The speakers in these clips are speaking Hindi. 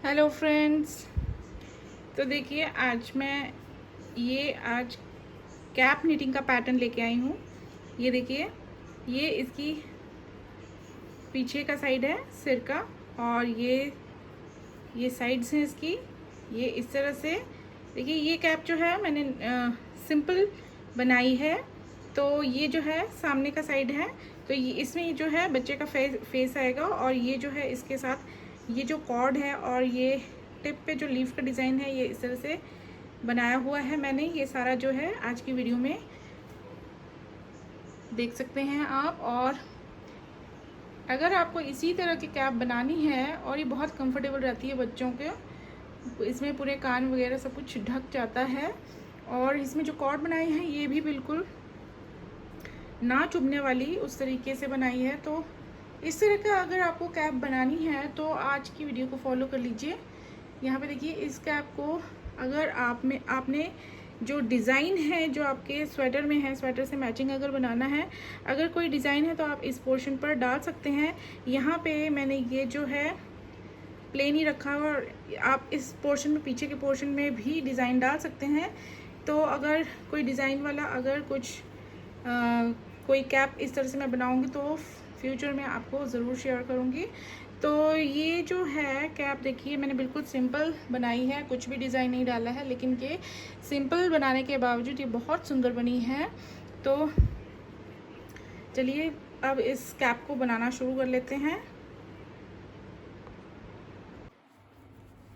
Hello friends. तो देखिए आज कैप नीटिंग का पैटर्न लेके आई हूँ। ये देखिए, ये इसकी पीछे का साइड है सिर का, और ये साइड्स हैं इसकी। ये इस तरह से देखिए, ये कैप जो है मैंने सिंपल बनाई है। तो ये जो है सामने का साइड है, तो ये इसमें जो है बच्चे का फेस आएगा, और ये जो है इसके साथ ये जो कॉर्ड है और ये टिप पे जो लीफ का डिज़ाइन है, ये इस तरह से बनाया हुआ है मैंने। ये सारा जो है आज की वीडियो में देख सकते हैं आप। और अगर आपको इसी तरह की कैप बनानी है, और ये बहुत कंफर्टेबल रहती है बच्चों के, इसमें पूरे कान वगैरह सब कुछ ढक जाता है, और इसमें जो कॉर्ड बनाई है ये भी बिल्कुल ना चुभने वाली उस तरीके से बनाई है। तो इस तरह का अगर आपको कैप बनानी है तो आज की वीडियो को फॉलो कर लीजिए। यहाँ पे देखिए, इस कैप को अगर आपने जो डिज़ाइन है जो आपके स्वेटर में है, स्वेटर से मैचिंग अगर बनाना है, अगर कोई डिज़ाइन है तो आप इस पोर्शन पर डाल सकते हैं। यहाँ पे मैंने ये जो है प्लेन ही रखा हुआ, और आप इस पोर्शन में, पीछे के पोर्शन में भी डिज़ाइन डाल सकते हैं। तो अगर कोई डिज़ाइन वाला अगर कुछ कोई कैप इस तरह से मैं बनाऊंगी तो फ्यूचर में आपको ज़रूर शेयर करूंगी। तो ये जो है कैप देखिए, मैंने बिल्कुल सिंपल बनाई है, कुछ भी डिज़ाइन नहीं डाला है, लेकिन ये सिंपल बनाने के बावजूद ये बहुत सुंदर बनी है। तो चलिए अब इस कैप को बनाना शुरू कर लेते हैं।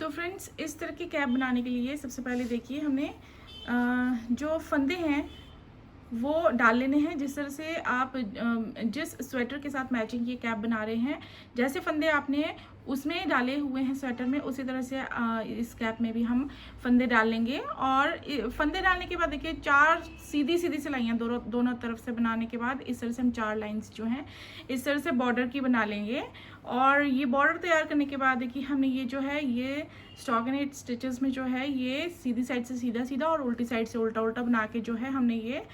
तो फ्रेंड्स, इस तरह की कैप बनाने के लिए सबसे पहले देखिए, हमने जो फंदे हैं वो डाल लेने हैं। जिस तरह से आप जिस स्वेटर के साथ मैचिंग ये कैप बना रहे हैं, जैसे फंदे आपने उसमें डाले हुए हैं स्वेटर में, उसी तरह से इस कैप में भी हम फंदे डाल लेंगे। और फंदे डालने के बाद देखिए, 4 सीधी सीधी सिलाइयाँ दोनों तरफ से बनाने के बाद इस तरह से हम 4 लाइंस जो हैं इस तरह से बॉर्डर की बना लेंगे। और ये बॉर्डर तैयार करने के बाद देखिए, हमने ये जो है ये स्टॉकिनेट स्टिचेस में जो है ये सीधी साइड से सीधा सीधा और उल्टी साइड से उल्टा उल्टा बना के जो है हमने ये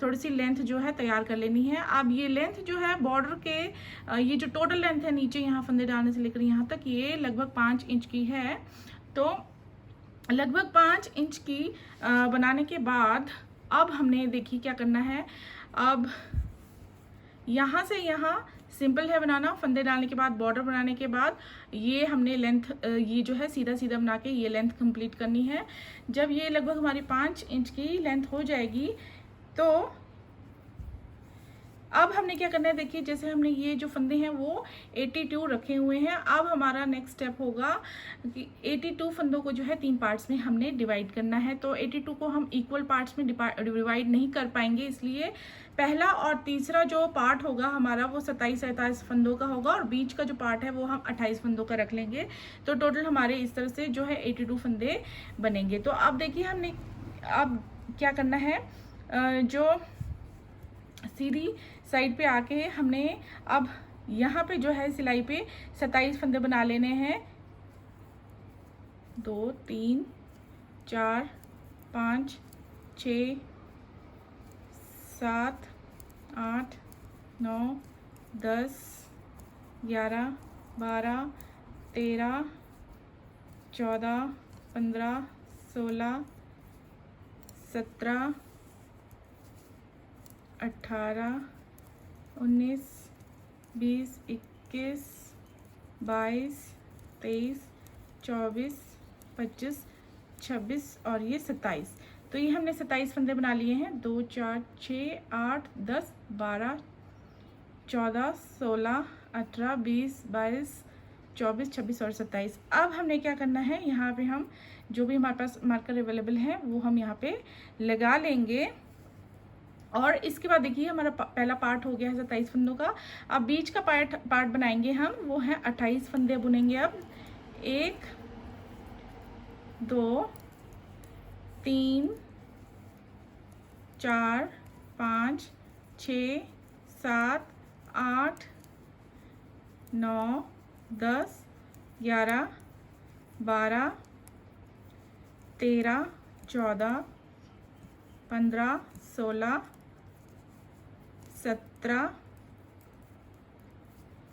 थोड़ी सी लेंथ जो है तैयार कर लेनी है। अब ये लेंथ जो है बॉर्डर के, ये जो टोटल लेंथ है नीचे यहाँ फंदे डालने से लेकर यहाँ तक, ये लगभग 5 इंच की है। तो लगभग 5 इंच की बनाने के बाद अब हमने देखिए क्या करना है। अब यहाँ से यहाँ सिंपल है बनाना, फंदे डालने के बाद बॉर्डर बनाने के बाद ये हमने लेंथ ये जो है सीधा सीधा बना के ये लेंथ कंप्लीट करनी है। जब ये लगभग हमारी 5 इंच की लेंथ हो जाएगी, तो अब हमने क्या करना है, देखिए जैसे हमने ये जो फंदे हैं वो 82 रखे हुए हैं। अब हमारा नेक्स्ट स्टेप होगा कि 82 फंदों को जो है 3 पार्ट्स में हमने डिवाइड करना है। तो 82 को हम इक्वल पार्ट्स में डिवाइड नहीं कर पाएंगे, इसलिए पहला और तीसरा जो पार्ट होगा हमारा वो 27-27 फंदों का होगा, और बीच का जो पार्ट है वो हम 28 फंदों का रख लेंगे। तो टोटल हमारे इस तरह से जो है 82 फंदे बनेंगे। तो अब देखिए, हमने अब क्या करना है, जो सीधी साइड पे आके हमने अब यहाँ पे जो है सिलाई पे 27 फंदे बना लेने हैं। 2 3 4 5 6 7 8 9 10 11 12 13 14 15 16 17 18 19 20 21 22 23 24 25 26 और ये 27। तो ये हमने 27 फंदे बना लिए हैं। 2 4 6 8 10 12 14 16 18 20 22 24 26 और 27। अब हमने क्या करना है, यहाँ पे हम जो भी हमारे पास मार्कर अवेलेबल है वो हम यहाँ पे लगा लेंगे। और इसके बाद देखिए, हमारा पहला पार्ट हो गया है 27 फंदों का। अब बीच का पार्ट बनाएंगे हम, वो है 28 फंदे बुनेंगे। अब 1 2 3 4 5 6 7 8 9 10 11 12 13 14 15 16 17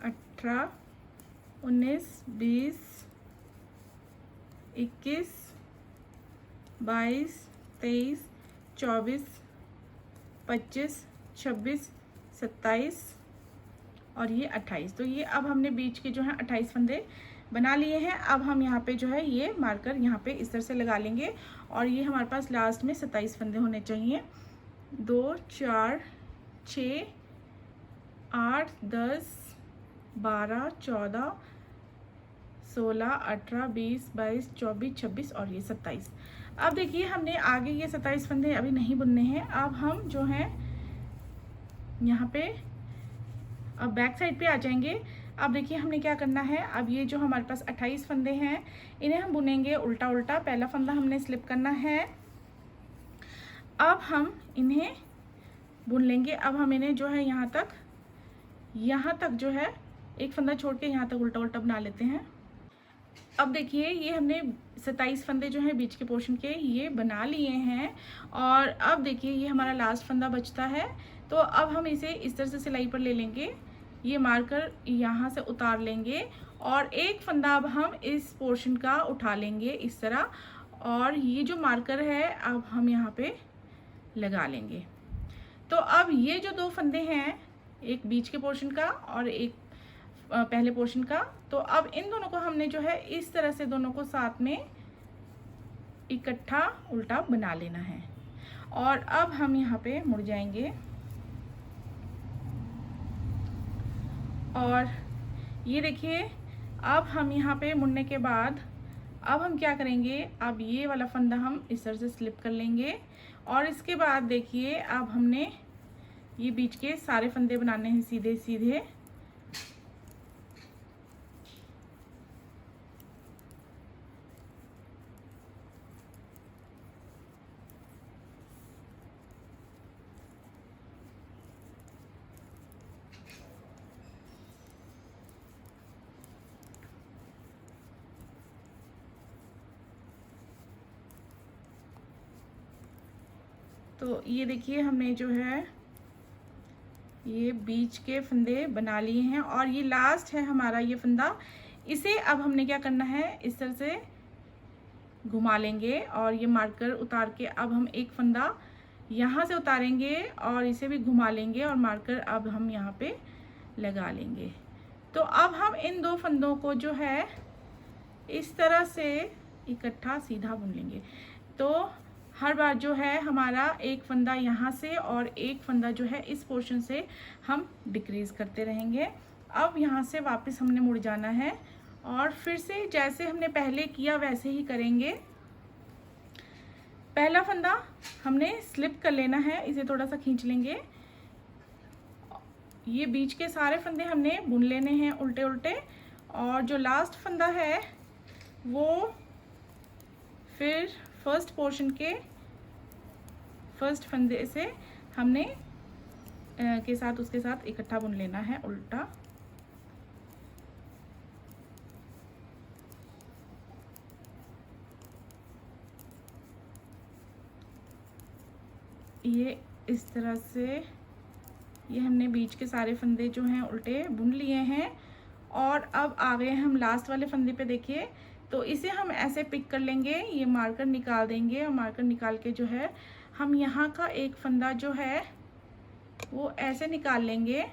18 19 20 21, 22, 23, 24, 25, 26, 27 और ये 28। तो ये अब हमने बीच के जो है 28 फंदे बना लिए हैं। अब हम यहाँ पे जो है ये मार्कर यहाँ पे इस तरह से लगा लेंगे और ये हमारे पास लास्ट में 27 फंदे होने चाहिए। 2, 4, 6, 8, 10, 12, 14, 16, 18, 20, 22, 24, 26 और ये 27। अब देखिए हमने आगे ये 27 फंदे अभी नहीं बुनने हैं। अब हम जो है यहाँ पे अब बैक साइड पे आ जाएंगे। अब देखिए हमने क्या करना है, अब ये जो हमारे पास 28 फंदे हैं इन्हें हम बुनेंगे उल्टा उल्टा। पहला फंदा हमने स्लिप करना है, अब हम इन्हें बुन लेंगे। अब हम इन्हें जो है यहाँ तक जो है एक फंदा छोड़ के यहाँ तक उल्टा उल्टा बना लेते हैं। अब देखिए ये हमने 27 फंदे जो हैं बीच के पोर्शन के ये बना लिए हैं और अब देखिए ये हमारा लास्ट फंदा बचता है। तो अब हम इसे इस तरह से सिलाई पर ले लेंगे, ये मार्कर यहाँ से उतार लेंगे और एक फंदा अब हम इस पोर्शन का उठा लेंगे इस तरह और ये जो मार्कर है अब हम यहाँ पे लगा लेंगे। तो अब ये जो 2 फंदे हैं, एक बीच के पोर्शन का और एक पहले पोर्शन का, तो अब इन दोनों को हमने जो है इस तरह से दोनों को साथ में इकट्ठा उल्टा बना लेना है। और अब हम यहाँ पे मुड़ जाएंगे और ये देखिए अब हम यहाँ पे मुड़ने के बाद अब हम क्या करेंगे, अब ये वाला फंदा हम इस तरह से स्लिप कर लेंगे और इसके बाद देखिए अब हमने ये बीच के सारे फंदे बनाने हैं सीधे सीधे। तो ये देखिए हमने जो है ये बीच के फंदे बना लिए हैं और ये लास्ट है हमारा ये फंदा। इसे अब हमने क्या करना है, इस तरह से घुमा लेंगे और ये मार्कर उतार के अब हम एक फंदा यहाँ से उतारेंगे और इसे भी घुमा लेंगे और मार्कर अब हम यहाँ पे लगा लेंगे। तो अब हम इन 2 फंदों को जो है इस तरह से इकट्ठा सीधा बुन लेंगे। तो हर बार जो है हमारा एक फंदा यहाँ से और एक फंदा जो है इस पोर्शन से हम डिक्रीज करते रहेंगे। अब यहाँ से वापस हमने मुड़ जाना है और फिर से जैसे हमने पहले किया वैसे ही करेंगे। पहला फंदा हमने स्लिप कर लेना है, इसे थोड़ा सा खींच लेंगे। ये बीच के सारे फंदे हमने बुन लेने हैं उल्टे उल्टे और जो लास्ट फंदा है वो फिर फर्स्ट पोर्शन के फर्स्ट फंदे से हमने के साथ उसके साथ इकट्ठा बुन लेना है उल्टा। ये इस तरह से ये हमने बीच के सारे फंदे जो हैं उल्टे बुन लिए हैं और अब आ गए हम लास्ट वाले फंदे पे। देखिए तो इसे हम ऐसे पिक कर लेंगे, ये मार्कर निकाल देंगे और मार्कर निकाल के जो है हम यहाँ का एक फंदा जो है वो ऐसे निकाल लेंगे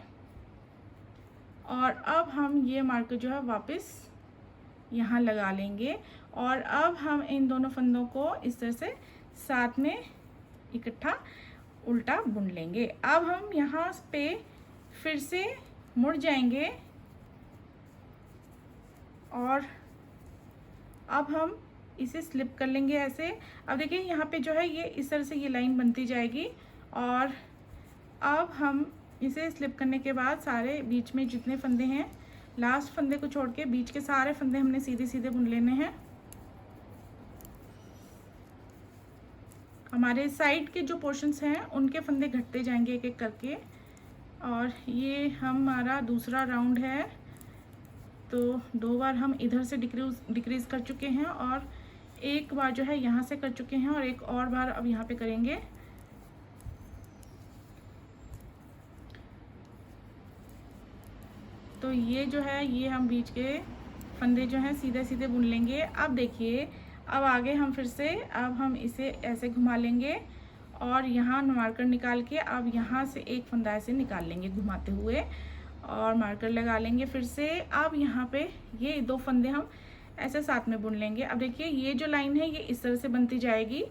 और अब हम ये मार्कर जो है वापस यहाँ लगा लेंगे और अब हम इन दोनों फंदों को इस तरह से साथ में इकट्ठा उल्टा बुन लेंगे। अब हम यहाँ पे फिर से मुड़ जाएंगे और अब हम इसे स्लिप कर लेंगे ऐसे। अब देखिए यहाँ पे जो है ये इस तरह से ये लाइन बनती जाएगी और अब हम इसे स्लिप करने के बाद सारे बीच में जितने फंदे हैं लास्ट फंदे को छोड़ के बीच के सारे फंदे हमने सीधे सीधे बुन लेने हैं। हमारे साइड के जो पोर्शंस हैं उनके फंदे घटते जाएंगे एक एक करके और ये हमारा दूसरा राउंड है। तो 2 बार हम इधर से डिक्रीज कर चुके हैं और एक बार जो है यहाँ से कर चुके हैं और एक और बार अब यहाँ पे करेंगे। तो ये जो है ये हम बीच के फंदे जो हैं सीधे सीधे बुन लेंगे। अब देखिए अब आगे हम फिर से अब हम इसे ऐसे घुमा लेंगे और यहाँ मार्कर निकाल के अब यहाँ से एक फंदा ऐसे निकाल लेंगे घुमाते हुए और मार्कर लगा लेंगे फिर से। अब यहाँ पे ये 2 फंदे हम ऐसे साथ में बुन लेंगे। अब देखिए ये जो लाइन है ये इस तरह से बनती जाएगी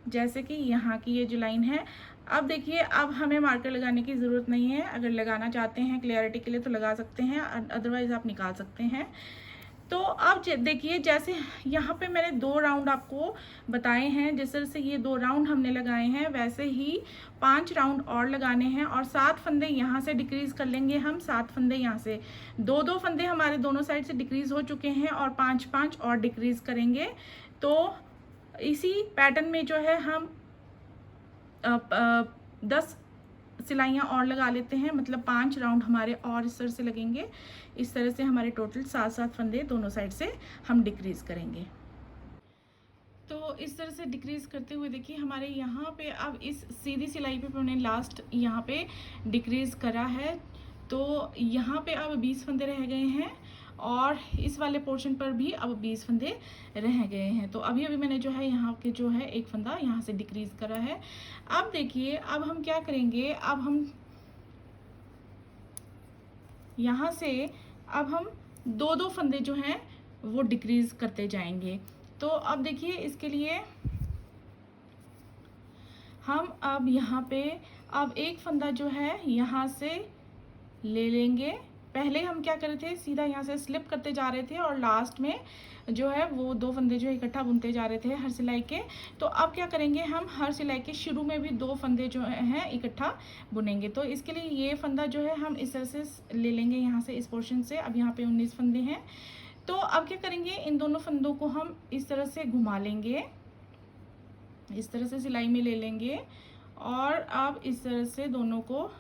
जैसे कि यहाँ की ये जो लाइन है। अब देखिए अब हमें मार्कर लगाने की ज़रूरत नहीं है, अगर लगाना चाहते हैं क्लियरिटी के लिए तो लगा सकते हैं, अदरवाइज़ आप निकाल सकते हैं। तो अब देखिए जैसे यहाँ पे मैंने 2 राउंड आपको बताए हैं, जिस तरह से ये 2 राउंड हमने लगाए हैं वैसे ही 5 राउंड और लगाने हैं और 7 फंदे यहाँ से डिक्रीज़ कर लेंगे हम, 7 फंदे यहाँ से, 2-2 फंदे हमारे दोनों साइड से डिक्रीज़ हो चुके हैं और 5-5 और डिक्रीज़ करेंगे। तो इसी पैटर्न में जो है हम 10 सिलाइयाँ और लगा लेते हैं, मतलब 5 राउंड हमारे और इस तरह से लगेंगे। इस तरह से हमारे टोटल 7-7 फंदे दोनों साइड से हम डिक्रीज़ करेंगे। तो इस तरह से डिक्रीज़ करते हुए देखिए हमारे यहाँ पे अब इस सीधी सिलाई पे हमने लास्ट यहाँ पे डिक्रीज़ करा है। तो यहाँ पे अब 20 फंदे रह गए हैं और इस वाले पोर्शन पर भी अब 20 फंदे रह गए हैं। तो अभी अभी मैंने जो है यहाँ के जो है एक फंदा यहाँ से डिक्रीज़ करा है। अब देखिए अब हम क्या करेंगे, अब हम यहाँ से अब हम 2-2 फंदे जो हैं वो डिक्रीज़ करते जाएंगे। तो अब देखिए इसके लिए हम अब यहाँ पे अब एक फंदा जो है यहाँ से ले लेंगे। पहले हम क्या कर रहे थे, सीधा यहाँ से स्लिप करते जा रहे थे और लास्ट में जो है वो 2 फंदे जो इकट्ठा बुनते जा रहे थे हर सिलाई के। तो अब क्या करेंगे, हम हर सिलाई के शुरू में भी 2 फंदे जो हैं इकट्ठा बुनेंगे। तो इसके लिए ये फंदा जो है हम इस तरह से ले लेंगे यहाँ से, इस पोर्शन से। अब यहाँ पे 19 फंदे हैं। तो अब क्या करेंगे, इन दोनों फंदों को हम इस तरह से घुमा लेंगे, इस तरह से सिलाई में ले लेंगे और अब इस तरह से दोनों को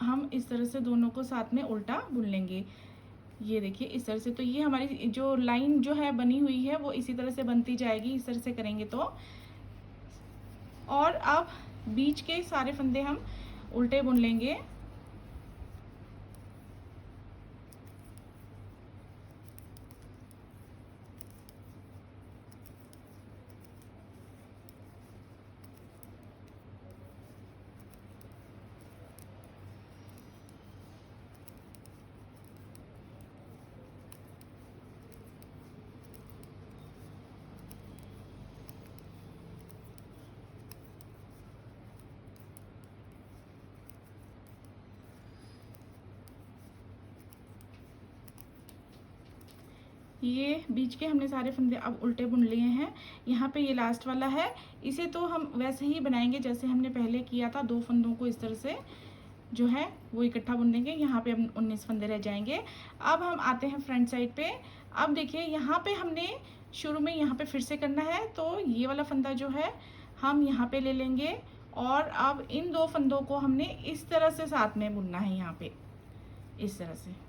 हम इस तरह से दोनों को साथ में उल्टा बुन लेंगे। ये देखिए इस तरह से। तो ये हमारी जो लाइन जो है बनी हुई है वो इसी तरह से बनती जाएगी, इस तरह से करेंगे तो। और अब बीच के सारे फंदे हम उल्टे बुन लेंगे। ये बीच के हमने सारे फंदे अब उल्टे बुन लिए हैं। यहाँ पे ये लास्ट वाला है, इसे तो हम वैसे ही बनाएंगे जैसे हमने पहले किया था। 2 फंदों को इस तरह से जो है वो इकट्ठा बुन देंगे। यहाँ पे अब 19 फंदे रह जाएंगे। अब हम आते हैं फ्रंट साइड पे। अब देखिए यहाँ पे हमने शुरू में यहाँ पे फिर से करना है, तो ये वाला फंदा जो है हम यहाँ पे ले लेंगे और अब इन 2 फंदों को हमने इस तरह से साथ में बुनना है, यहाँ पे इस तरह से।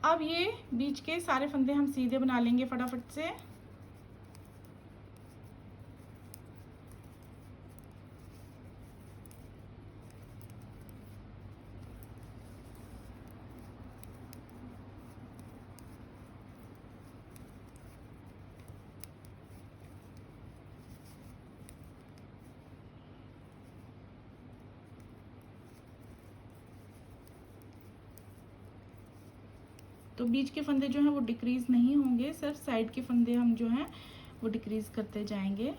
अब ये बीच के सारे फंदे हम सीधे बना लेंगे फटाफट से। तो बीच के फंदे जो हैं वो डिक्रीज़ नहीं होंगे, सिर्फ साइड के फंदे हम जो हैं वो डिक्रीज़ करते जाएंगे।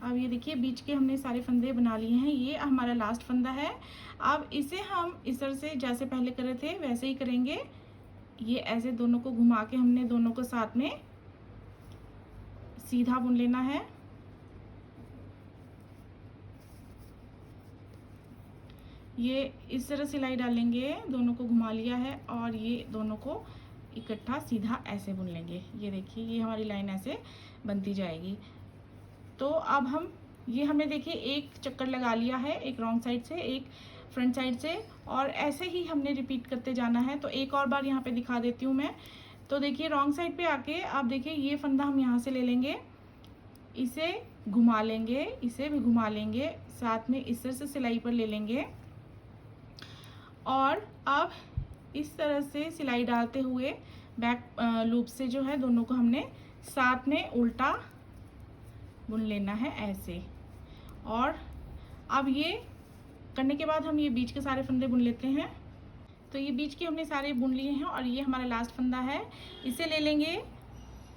अब ये देखिए बीच के हमने सारे फंदे बना लिए हैं। ये हमारा लास्ट फंदा है। अब इसे हम इस तरह से जैसे पहले कर रहे थे वैसे ही करेंगे। ये ऐसे दोनों को घुमा के हमने दोनों को साथ में सीधा बुन लेना है। ये इस तरह सिलाई डालेंगे, दोनों को घुमा लिया है और ये दोनों को इकट्ठा सीधा ऐसे बुन लेंगे। ये देखिए ये हमारी लाइन ऐसे बनती जाएगी। तो अब हम ये हमने देखिए एक चक्कर लगा लिया है, एक रॉन्ग साइड से एक फ्रंट साइड से, और ऐसे ही हमने रिपीट करते जाना है। तो एक और बार यहाँ पे दिखा देती हूँ मैं। तो देखिए रॉन्ग साइड पे आके आप देखिए ये फंदा हम यहाँ से ले लेंगे, इसे घुमा लेंगे, इसे भी घुमा लेंगे, साथ में इस तरह से सिलाई पर ले लेंगे और अब इस तरह से सिलाई डालते हुए बैक लूप से जो है दोनों को हमने साथ में उल्टा बुन लेना है ऐसे। और अब ये करने के बाद हम ये बीच के सारे फंदे बुन लेते हैं। तो ये बीच के हमने सारे बुन लिए हैं और ये हमारा लास्ट फंदा है, इसे ले लेंगे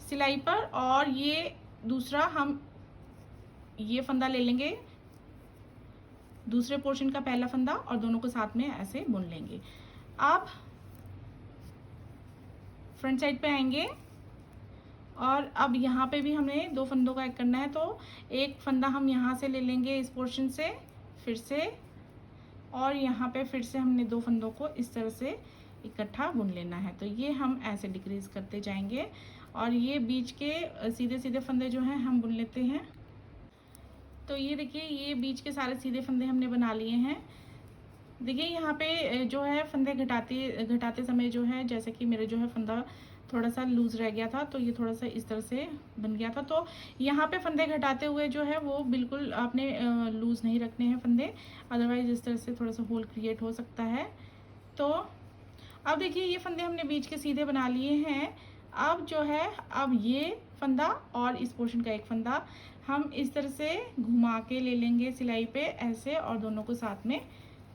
सिलाई पर और ये दूसरा हम ये फंदा ले लेंगे, दूसरे पोर्शन का पहला फंदा, और दोनों को साथ में ऐसे बुन लेंगे। अब फ्रंट साइड पे आएंगे और अब यहाँ पे भी हमें 2 फंदों का ऐड करना है। तो एक फंदा हम यहाँ से ले लेंगे इस पोर्शन से फिर से, और यहाँ पे फिर से हमने 2 फंदों को इस तरह से इकट्ठा बुन लेना है। तो ये हम ऐसे डिक्रीज करते जाएंगे और ये बीच के सीधे सीधे फंदे जो हैं हम बुन लेते हैं। तो ये देखिए ये बीच के सारे सीधे फंदे हमने बना लिए हैं। देखिए यहाँ पे जो है फंदे घटाते समय जो है, जैसे कि मेरे जो है फंदा थोड़ा सा लूज़ रह गया था तो ये थोड़ा सा इस तरह से बन गया था। तो यहाँ पे फंदे घटाते हुए जो है वो बिल्कुल आपने लूज़ नहीं रखने हैं फंदे, अदरवाइज इस तरह से थोड़ा सा होल क्रिएट हो सकता है। तो अब देखिए ये फंदे हमने बीच के सीधे बना लिए हैं। अब जो है अब ये फंदा और इस पोर्शन का एक फंदा हम इस तरह से घुमा के ले लेंगे सिलाई पे ऐसे, और दोनों को साथ में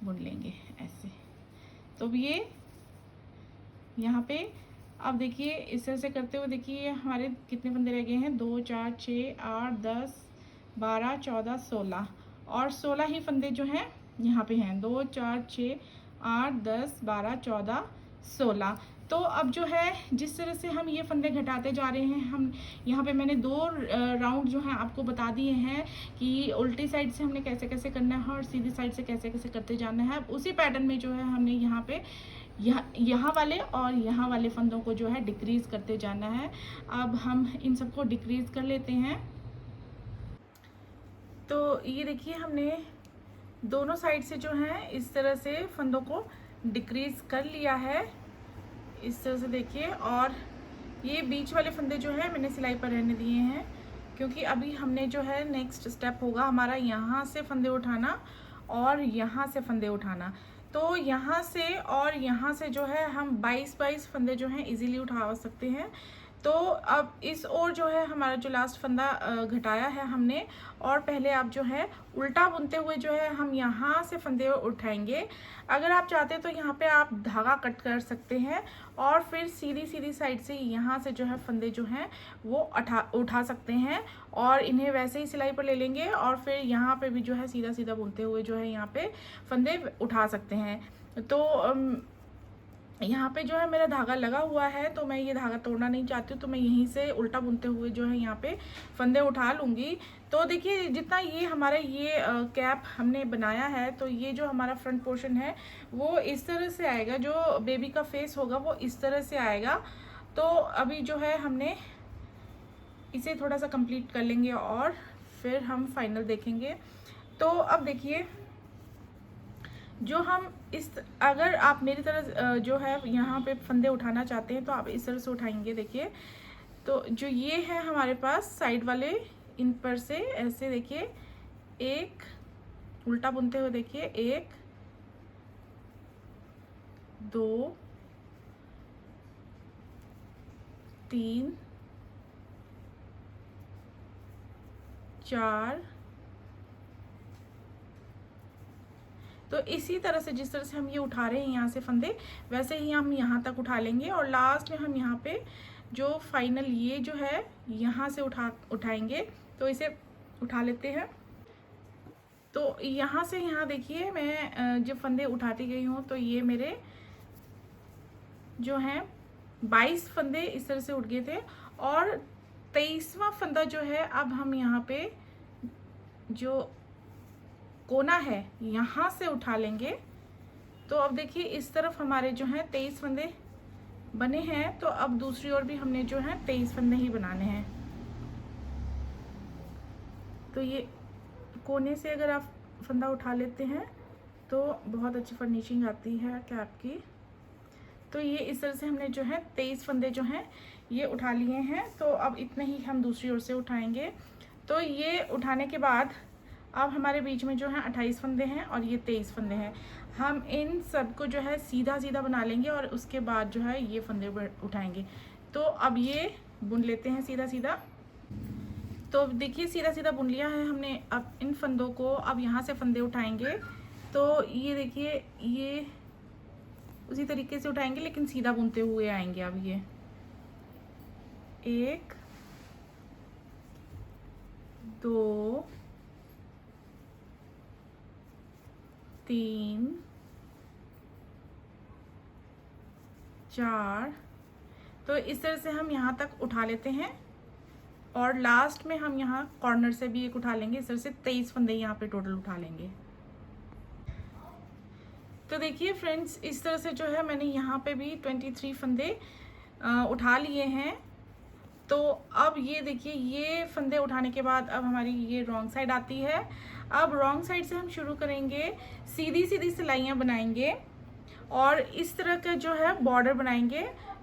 बुन लेंगे ऐसे। तो अब ये यहाँ पे अब देखिए इस तरह से करते हुए देखिए हमारे कितने फंदे रह गए हैं, 2 4 6 8 10 12 14 16, और 16 ही फंदे जो हैं यहाँ पे हैं, 2 4 6 8 10 12 14 16। तो अब जो है जिस तरह से हम ये फंदे घटाते जा रहे हैं, हम यहाँ पे मैंने 2 राउंड जो हैं आपको बता दिए हैं कि उल्टी साइड से हमने कैसे कैसे करना है और सीधी साइड से कैसे कैसे करते जाना है। अब उसी पैटर्न में जो है हमने यहाँ पे यहाँ वाले और यहाँ वाले फंदों को जो है डिक्रीज करते जाना है। अब हम इन सबको डिक्रीज कर लेते हैं। तो ये देखिए हमने दोनों साइड से जो है इस तरह से फंदों को डिक्रीज कर लिया है इस तरह से देखिए। और ये बीच वाले फंदे जो है मैंने सिलाई पर रहने दिए हैं, क्योंकि अभी हमने जो है नेक्स्ट स्टेप होगा हमारा यहाँ से फंदे उठाना और यहाँ से फंदे उठाना। तो यहाँ से और यहाँ से जो है हम 22 फंदे जो हैं इजीली उठा सकते हैं। तो अब इस ओर जो है हमारा जो लास्ट फंदा घटाया है हमने, और पहले आप जो है उल्टा बुनते हुए जो है हम यहाँ से फंदे उठाएंगे। अगर आप चाहते हैं तो यहाँ पे आप धागा कट कर सकते हैं और फिर सीधी सीधी साइड से यहाँ से जो है फंदे जो हैं वो उठा सकते हैं, और इन्हें वैसे ही सिलाई पर ले लेंगे और फिर यहाँ पे भी जो है सीधा सीधा बुनते हुए जो है यहाँ पे फंदे उठा सकते हैं। तो यहाँ पे जो है मेरा धागा लगा हुआ है तो मैं ये धागा तोड़ना नहीं चाहती हूँ, तो मैं यहीं से उल्टा बुनते हुए जो है यहाँ पे फंदे उठा लूँगी। तो देखिए जितना ये हमारा ये कैप हमने बनाया है, तो ये जो हमारा फ्रंट पोर्शन है वो इस तरह से आएगा, जो बेबी का फेस होगा वो इस तरह से आएगा। तो अभी जो है हमने इसे थोड़ा सा कंप्लीट कर लेंगे और फिर हम फाइनल देखेंगे। तो अब देखिए जो हम अगर आप मेरी तरह जो है यहाँ पे फंदे उठाना चाहते हैं तो आप इस तरह से उठाएंगे। देखिए तो जो ये है हमारे पास साइड वाले, इन पर से ऐसे देखिए एक उल्टा बुनते हुए देखिए 1 2 3 4। तो इसी तरह से जिस तरह से हम ये उठा रहे हैं यहाँ से फंदे, वैसे ही हम यहाँ तक उठा लेंगे और लास्ट में हम यहाँ पे जो फाइनल ये जो है यहाँ से उठाएंगे। तो इसे उठा लेते हैं। तो यहाँ से यहाँ देखिए मैं जब फंदे उठाती गई हूँ तो ये मेरे जो हैं 22 फंदे इस तरह से उठ गए थे, और 23वां फंदा जो है अब हम यहाँ पे जो कोना है यहाँ से उठा लेंगे। तो अब देखिए इस तरफ हमारे जो हैं 23 फंदे बने हैं, तो अब दूसरी ओर भी हमने जो है 23 फंदे ही बनाने हैं। तो ये कोने से अगर आप फंदा उठा लेते हैं तो बहुत अच्छी फिनिशिंग आती है कैप की। तो ये इस तरह से हमने जो है 23 फंदे जो हैं ये उठा लिए हैं। तो अब इतने ही हम दूसरी ओर से उठाएंगे। तो ये उठाने के बाद अब हमारे बीच में जो है 28 फंदे हैं और ये 23 फंदे हैं। हम इन सब को जो है सीधा सीधा बना लेंगे और उसके बाद जो है ये फंदे उठाएंगे। तो अब ये बुन लेते हैं सीधा सीधा। तो देखिए सीधा सीधा बुन लिया है हमने। अब इन फंदों को अब यहाँ से फंदे उठाएंगे। तो ये देखिए ये उसी तरीके से उठाएंगे लेकिन सीधा बुनते हुए आएंगे। अब ये 1 2 3 4। तो इस तरह से हम यहाँ तक उठा लेते हैं और लास्ट में हम यहाँ कॉर्नर से भी एक उठा लेंगे। इस तरह से 23 फंदे यहाँ पे टोटल उठा लेंगे। तो देखिए फ्रेंड्स, इस तरह से जो है मैंने यहाँ पे भी 23 फंदे उठा लिए हैं। तो अब ये देखिए ये फंदे उठाने के बाद अब हमारी ये रॉन्ग साइड आती है। अब रॉन्ग साइड से हम शुरू करेंगे, सीधी सीधी सिलाइयाँ बनाएंगे और इस तरह का जो है बॉर्डर बनाएंगे।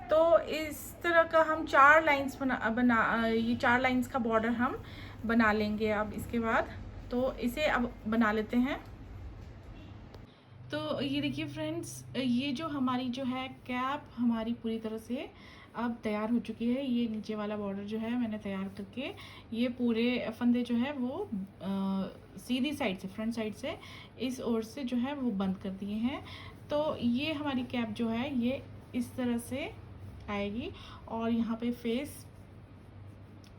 तो इस तरह का हम 4 लाइंस ये 4 लाइंस का बॉर्डर हम बना लेंगे। अब इसके बाद तो इसे अब बना लेते हैं। तो ये देखिए फ्रेंड्स, ये जो हमारी जो है कैप हमारी पूरी तरह से अब तैयार हो चुकी है। ये नीचे वाला बॉर्डर जो है मैंने तैयार करके ये पूरे फंदे जो है वो सीधी साइड से, फ्रंट साइड से इस ओर से जो है वो बंद कर दिए हैं। तो ये हमारी कैप जो है ये इस तरह से आएगी और यहाँ पे फेस,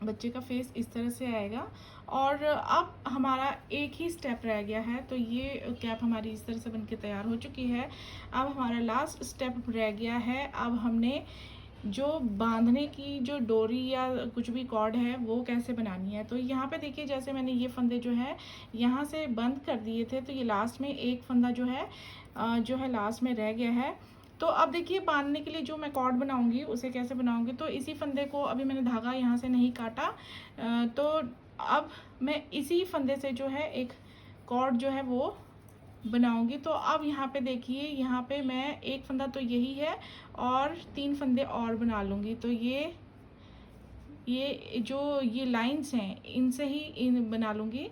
बच्चे का फेस इस तरह से आएगा। और अब हमारा एक ही स्टेप रह गया है। तो ये कैप हमारी इस तरह से बनके तैयार हो चुकी है। अब हमारा लास्ट स्टेप रह गया है। अब हमने जो बांधने की जो डोरी या कुछ भी कॉर्ड है वो कैसे बनानी है। तो यहाँ पे देखिए जैसे मैंने ये फंदे जो है यहाँ से बंद कर दिए थे, तो ये लास्ट में एक फंदा जो है लास्ट में रह गया है। तो अब देखिए बांधने के लिए जो मैं कॉर्ड बनाऊंगी उसे कैसे बनाऊंगी। तो इसी फंदे को अभी मैंने धागा यहाँ से नहीं काटा, तो अब मैं इसी फंदे से जो है एक कॉर्ड जो है वो बनाऊंगी। तो अब यहाँ पे देखिए यहाँ पे मैं एक फंदा तो यही है और 3 फंदे और बना लूँगी। तो ये जो ये लाइंस हैं इनसे ही इन बना लूँगी।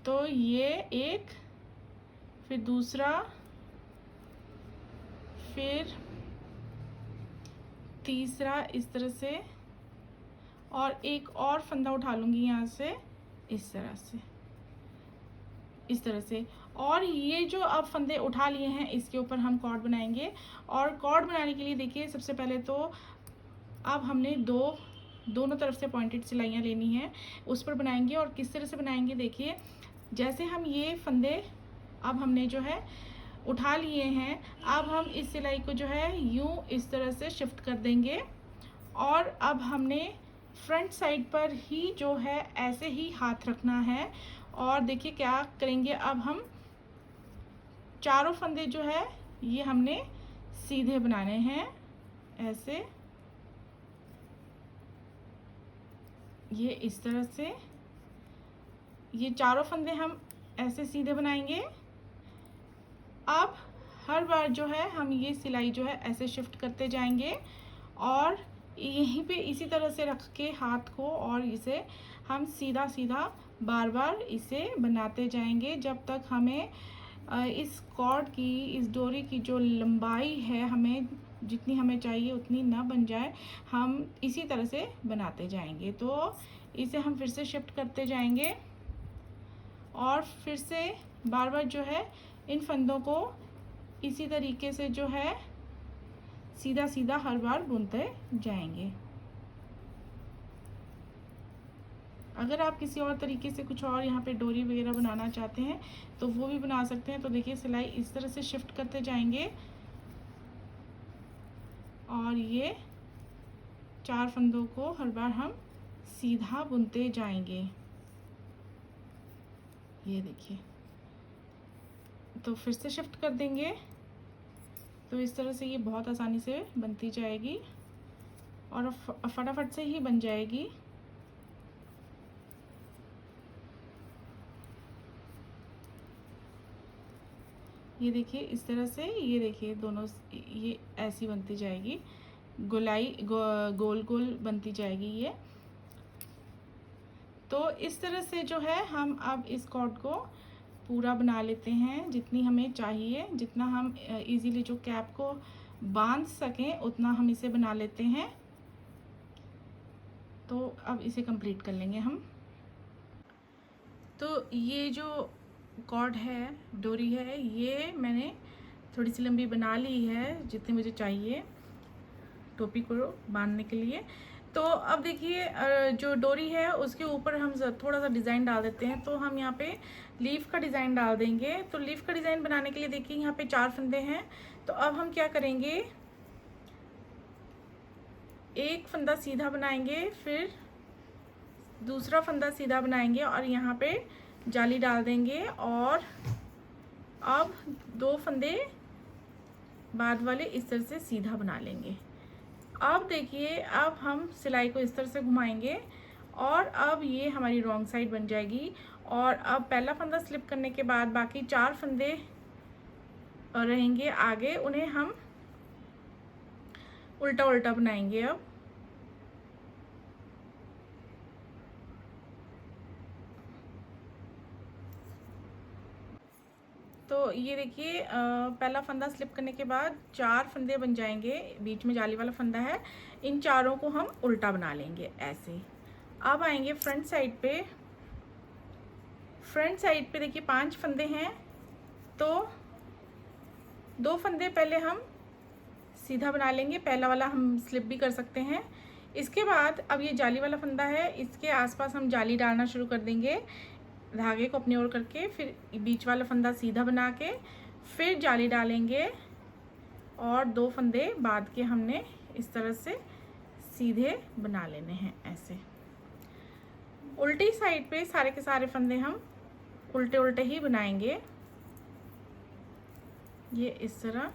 तो ये एक, फिर दूसरा, फिर तीसरा इस तरह से, और एक और फंदा उठा लूँगी यहाँ से इस तरह से। और ये जो अब फंदे उठा लिए हैं इसके ऊपर हम कॉर्ड बनाएंगे। और कॉर्ड बनाने के लिए देखिए सबसे पहले तो अब हमने दोनों तरफ से पॉइंटेड सिलाइयाँ लेनी है, उस पर बनाएंगे। और किस तरह से बनाएंगे देखिए, जैसे हम ये फंदे अब हमने जो है उठा लिए हैं, अब हम इस सिलाई को जो है यूँ इस तरह से शिफ्ट कर देंगे और अब हमने फ्रंट साइड पर ही जो है ऐसे ही हाथ रखना है। और देखिए क्या करेंगे, अब हम चारों फंदे जो है ये हमने सीधे बनाने हैं ऐसे, ये इस तरह से ये चारों फंदे हम ऐसे सीधे बनाएंगे। अब हर बार जो है हम ये सिलाई जो है ऐसे शिफ्ट करते जाएंगे और यहीं पे इसी तरह से रख के हाथ को और इसे हम सीधा सीधा बार बार इसे बनाते जाएंगे जब तक हमें इस कॉर्ड की, इस डोरी की जो लंबाई है हमें जितनी हमें चाहिए उतनी ना बन जाए। हम इसी तरह से बनाते जाएंगे। तो इसे हम फिर से शिफ्ट करते जाएंगे और फिर से बार बार जो है इन फंदों को इसी तरीके से जो है सीधा सीधा हर बार बुनते जाएंगे। अगर आप किसी और तरीके से कुछ और यहाँ पे डोरी वगैरह बनाना चाहते हैं तो वो भी बना सकते हैं। तो देखिए सिलाई इस तरह से शिफ्ट करते जाएंगे और ये 4 फंदों को हर बार हम सीधा बुनते जाएंगे। ये देखिए, तो फिर से शिफ्ट कर देंगे। तो इस तरह से ये बहुत आसानी से बनती जाएगी और फटाफट से ही बन जाएगी। ये देखिए इस तरह से, ये देखिए दोनों ये ऐसी बनती जाएगी, गोल गोल बनती जाएगी ये। तो इस तरह से जो है हम अब इस कॉर्ड को पूरा बना लेते हैं, जितनी हमें चाहिए, जितना हम इजीली जो कैप को बांध सकें उतना हम इसे बना लेते हैं। तो अब इसे कंप्लीट कर लेंगे हम। तो ये जो कॉर्ड है, डोरी है, ये मैंने थोड़ी सी लंबी बना ली है जितनी मुझे चाहिए टोपी को बांधने के लिए। तो अब देखिए जो डोरी है उसके ऊपर हम थोड़ा सा डिज़ाइन डाल देते हैं। तो हम यहाँ पे लीफ का डिज़ाइन डाल देंगे। तो लीफ का डिज़ाइन बनाने के लिए देखिए यहाँ पे 4 फंदे हैं। तो अब हम क्या करेंगे, एक फंदा सीधा बनाएंगे, फिर दूसरा फंदा सीधा बनाएंगे और यहाँ पे जाली डाल देंगे, और अब 2 फंदे बाद वाले इस तरह से सीधा बना लेंगे। अब देखिए अब हम सिलाई को इस तरह से घुमाएंगे और अब ये हमारी रॉन्ग साइड बन जाएगी। और अब पहला फंदा स्लिप करने के बाद बाकी 4 फंदे रहेंगे आगे, उन्हें हम उल्टा उल्टा बनाएंगे। अब तो ये देखिए पहला फंदा स्लिप करने के बाद 4 फंदे बन जाएंगे, बीच में जाली वाला फंदा है, इन चारों को हम उल्टा बना लेंगे ऐसे। अब आएंगे फ्रंट साइड पे। फ्रंट साइड पे देखिए 5 फंदे हैं, तो 2 फंदे पहले हम सीधा बना लेंगे, पहला वाला हम स्लिप भी कर सकते हैं। इसके बाद अब ये जाली वाला फंदा है, इसके आसपास हम जाली डालना शुरू कर देंगे धागे को अपनी ओर करके, फिर बीच वाला फंदा सीधा बना के फिर जाली डालेंगे, और 2 फंदे बाद के हमने इस तरह से सीधे बना लेने हैं ऐसे। उल्टी साइड पे सारे के सारे फंदे हम उल्टे उल्टे ही बनाएंगे, ये इस तरह।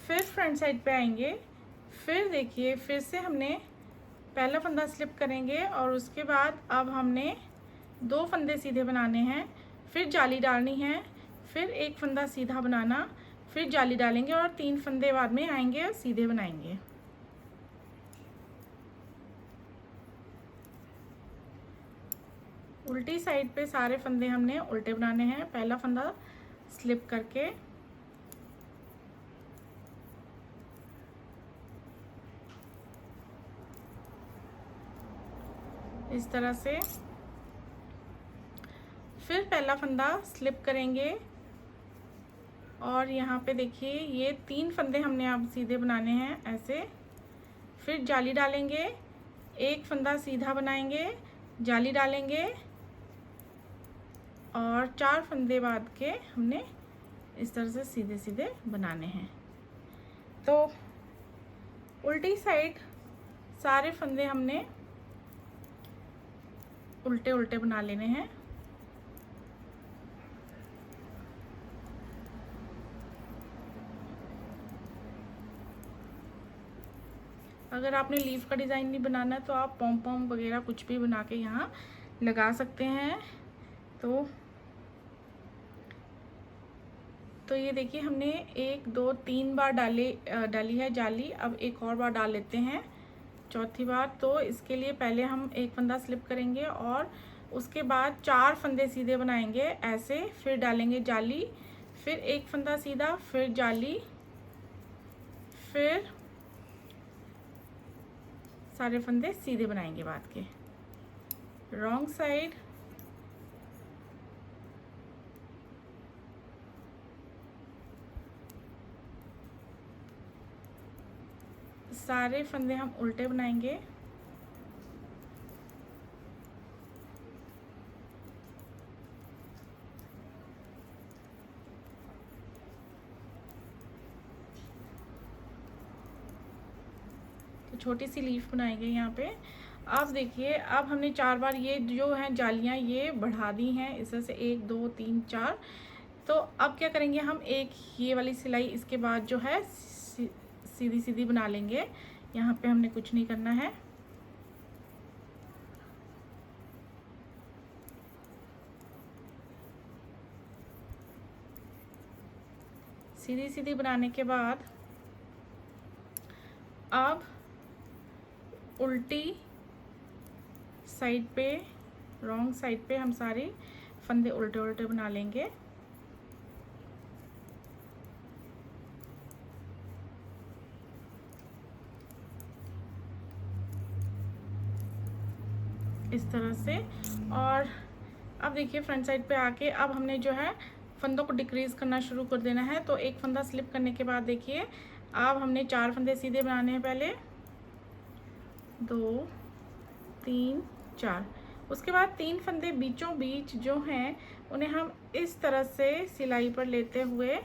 फिर फ्रंट साइड पे आएंगे, फिर देखिए फिर से हमने पहला फंदा स्लिप करेंगे और उसके बाद अब हमने 2 फंदे सीधे बनाने हैं, फिर जाली डालनी है, फिर एक फंदा सीधा बनाना, फिर जाली डालेंगे और 3 फंदे बाद में आएंगे और सीधे बनाएंगे। उल्टी साइड पे सारे फंदे हमने उल्टे बनाने हैं, पहला फंदा स्लिप करके इस तरह से, फिर पहला फंदा स्लिप करेंगे और यहाँ पे देखिए ये 3 फंदे हमने अब सीधे बनाने हैं ऐसे, फिर जाली डालेंगे, एक फंदा सीधा बनाएंगे, जाली डालेंगे और 4 फंदे बाद के हमने इस तरह से सीधे सीधे बनाने हैं। तो उल्टी साइड सारे फंदे हमने उल्टे उल्टे बना लेने हैं। अगर आपने लीफ का डिज़ाइन नहीं बनाना है तो आप पॉम पॉम वगैरह कुछ भी बना के यहाँ लगा सकते हैं। तो ये देखिए हमने 1 2 3 बार डाली है जाली, अब एक और बार डाल लेते हैं चौथी बार। तो इसके लिए पहले हम एक फंदा स्लिप करेंगे और उसके बाद 4 फंदे सीधे बनाएंगे ऐसे, फिर डालेंगे जाली, फिर एक फंदा सीधा, फिर जाली, फिर सारे फंदे सीधे बनाएंगे बाद के। रॉन्ग साइड सारे फंदे हम उल्टे बनाएंगे। तो छोटी सी लीफ बनाएंगे यहाँ पे। अब देखिए अब हमने 4 बार ये जो है जालियाँ ये बढ़ा दी हैं इस तरह से 1 2 3 4। तो अब क्या करेंगे हम एक ये वाली सिलाई इसके बाद जो है सीधी सीधी बना लेंगे, यहाँ पे हमने कुछ नहीं करना है। सीधी सीधी बनाने के बाद अब उल्टी साइड पे, रॉन्ग साइड पे हम सारे फंदे उल्टे उल्टे बना लेंगे। इस तरह से। और अब देखिए फ्रंट साइड पे आके अब हमने जो है फंदों को डिक्रीज़ करना शुरू कर देना है। तो एक फंदा स्लिप करने के बाद देखिए अब हमने 4 फंदे सीधे बनाने हैं। पहले 2 3 4, उसके बाद 3 फंदे बीचों बीच जो हैं उन्हें हम इस तरह से सिलाई पर लेते हुए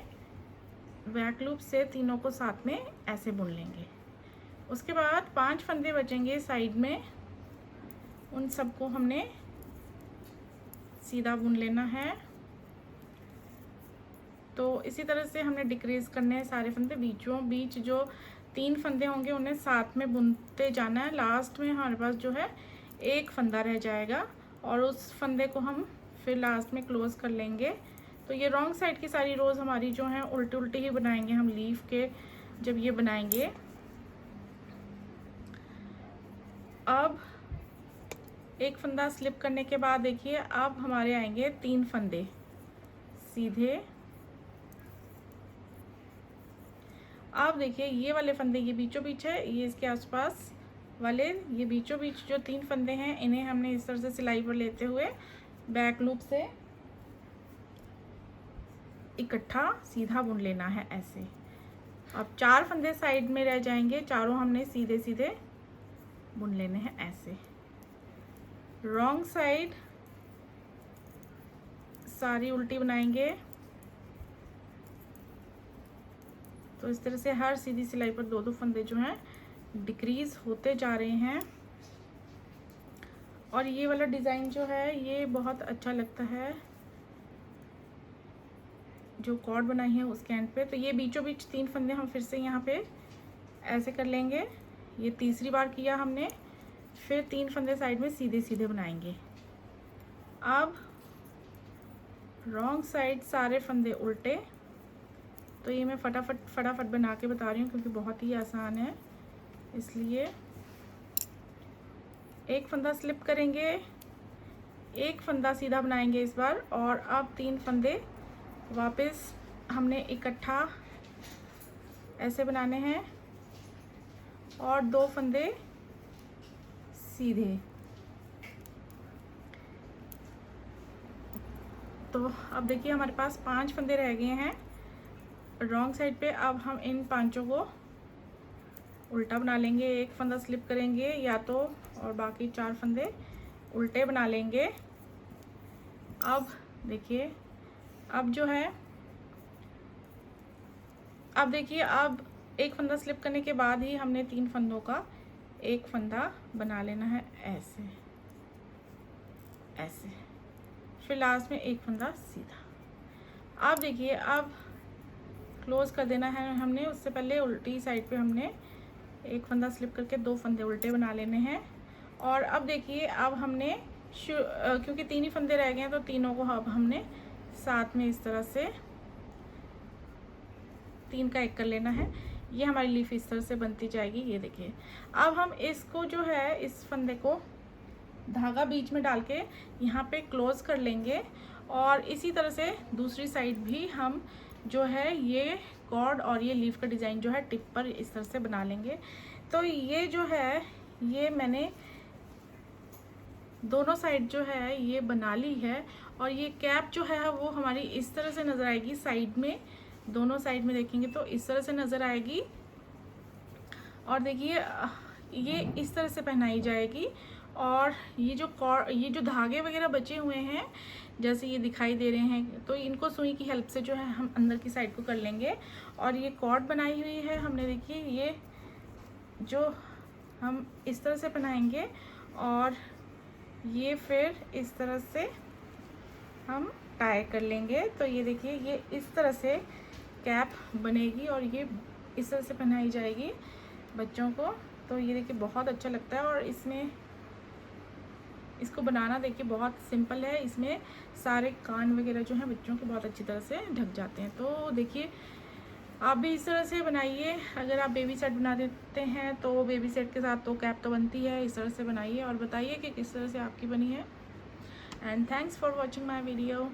बैक लूप से तीनों को साथ में ऐसे बुन लेंगे। उसके बाद 5 फंदे बचेंगे साइड में, उन सबको हमने सीधा बुन लेना है। तो इसी तरह से हमने डिक्रीज़ करने हैं सारे फंदे। बीचों बीच जो 3 फंदे होंगे उन्हें साथ में बुनते जाना है। लास्ट में हमारे पास जो है एक फंदा रह जाएगा और उस फंदे को हम फिर लास्ट में क्लोज़ कर लेंगे। तो ये रॉन्ग साइड की सारी रोज़ हमारी जो हैं उल्टी उल्टी ही बनाएंगे हम लीफ के जब ये बनाएंगे। अब एक फंदा स्लिप करने के बाद देखिए अब हमारे आएंगे 3 फंदे सीधे। अब देखिए ये वाले फंदे ये बीचों बीच है, ये इसके आसपास वाले ये बीचों बीच जो 3 फंदे हैं इन्हें हमने इस तरह से सिलाई पर लेते हुए बैक लूप से इकट्ठा सीधा बुन लेना है ऐसे। अब 4 फंदे साइड में रह जाएंगे, चारों हमने सीधे सीधे बुन लेने हैं ऐसे। रॉन्ग साइड सारी उल्टी बनाएंगे। तो इस तरह से हर सीधी सिलाई पर 2-2 फंदे जो हैं डिक्रीज होते जा रहे हैं। और ये वाला डिज़ाइन जो है ये बहुत अच्छा लगता है जो कॉर्ड बनाई है उसके एंड पे। तो ये बीचों बीच 3 फंदे हम फिर से यहाँ पे ऐसे कर लेंगे। ये तीसरी बार किया हमने, फिर 3 फंदे साइड में सीधे सीधे बनाएंगे। अब रॉन्ग साइड सारे फंदे उल्टे। तो ये मैं फटाफट बना के बता रही हूँ क्योंकि बहुत ही आसान है, इसलिए एक फंदा स्लिप करेंगे, एक फंदा सीधा बनाएंगे इस बार, और अब 3 फंदे वापस हमने इकट्ठा ऐसे बनाने हैं और 2 फंदे सीधे। तो अब देखिए हमारे पास 5 फंदे रह गए हैं रॉन्ग साइड पे। अब हम इन 5 को उल्टा बना लेंगे, एक फंदा स्लिप करेंगे या तो, और बाकी 4 फंदे उल्टे बना लेंगे। अब देखिए अब जो है अब देखिए अब एक फंदा स्लिप करने के बाद ही हमने 3 फंदों का एक फंदा बना लेना है ऐसे ऐसे, फिर लास्ट में एक फंदा सीधा। अब देखिए अब क्लोज कर देना है हमने। उससे पहले उल्टी साइड पे हमने एक फंदा स्लिप करके 2 फंदे उल्टे बना लेने हैं। और अब देखिए अब हमने क्योंकि 3 ही फंदे रह गए हैं तो तीनों को अब हमने साथ में इस तरह से 3 का 1 कर लेना है। ये हमारी लीफ इस तरह से बनती जाएगी। ये देखिए अब हम इसको जो है इस फंदे को धागा बीच में डाल के यहाँ पे क्लोज कर लेंगे और इसी तरह से दूसरी साइड भी हम जो है ये कॉर्ड और ये लीफ का डिज़ाइन जो है टिप पर इस तरह से बना लेंगे। तो ये जो है ये मैंने दोनों साइड जो है ये बना ली है और ये कैप जो है वो हमारी इस तरह से नज़र आएगी साइड में, दोनों साइड में देखेंगे तो इस तरह से नज़र आएगी। और देखिए ये इस तरह से पहनाई जाएगी और ये जो धागे वगैरह बचे हुए हैं जैसे ये दिखाई दे रहे हैं तो इनको सुई की हेल्प से जो है हम अंदर की साइड को कर लेंगे। और ये कॉर्ड बनाई हुई है हमने, देखिए ये जो हम इस तरह से पहनाएंगे और ये फिर इस तरह से हम टाई कर लेंगे। तो ये देखिए ये इस तरह से कैप बनेगी और ये इस तरह से पहनाई जाएगी बच्चों को। तो ये देखिए बहुत अच्छा लगता है और इसमें इसको बनाना देखिए बहुत सिंपल है। इसमें सारे कान वगैरह जो हैं बच्चों के बहुत अच्छी तरह से ढक जाते हैं। तो देखिए आप भी इस तरह से बनाइए। अगर आप बेबी सेट बना देते हैं तो बेबी सेट के साथ तो कैप तो बनती है, इस तरह से बनाइए और बताइए कि किस तरह से आपकी बनी है। And thanks for watching my video.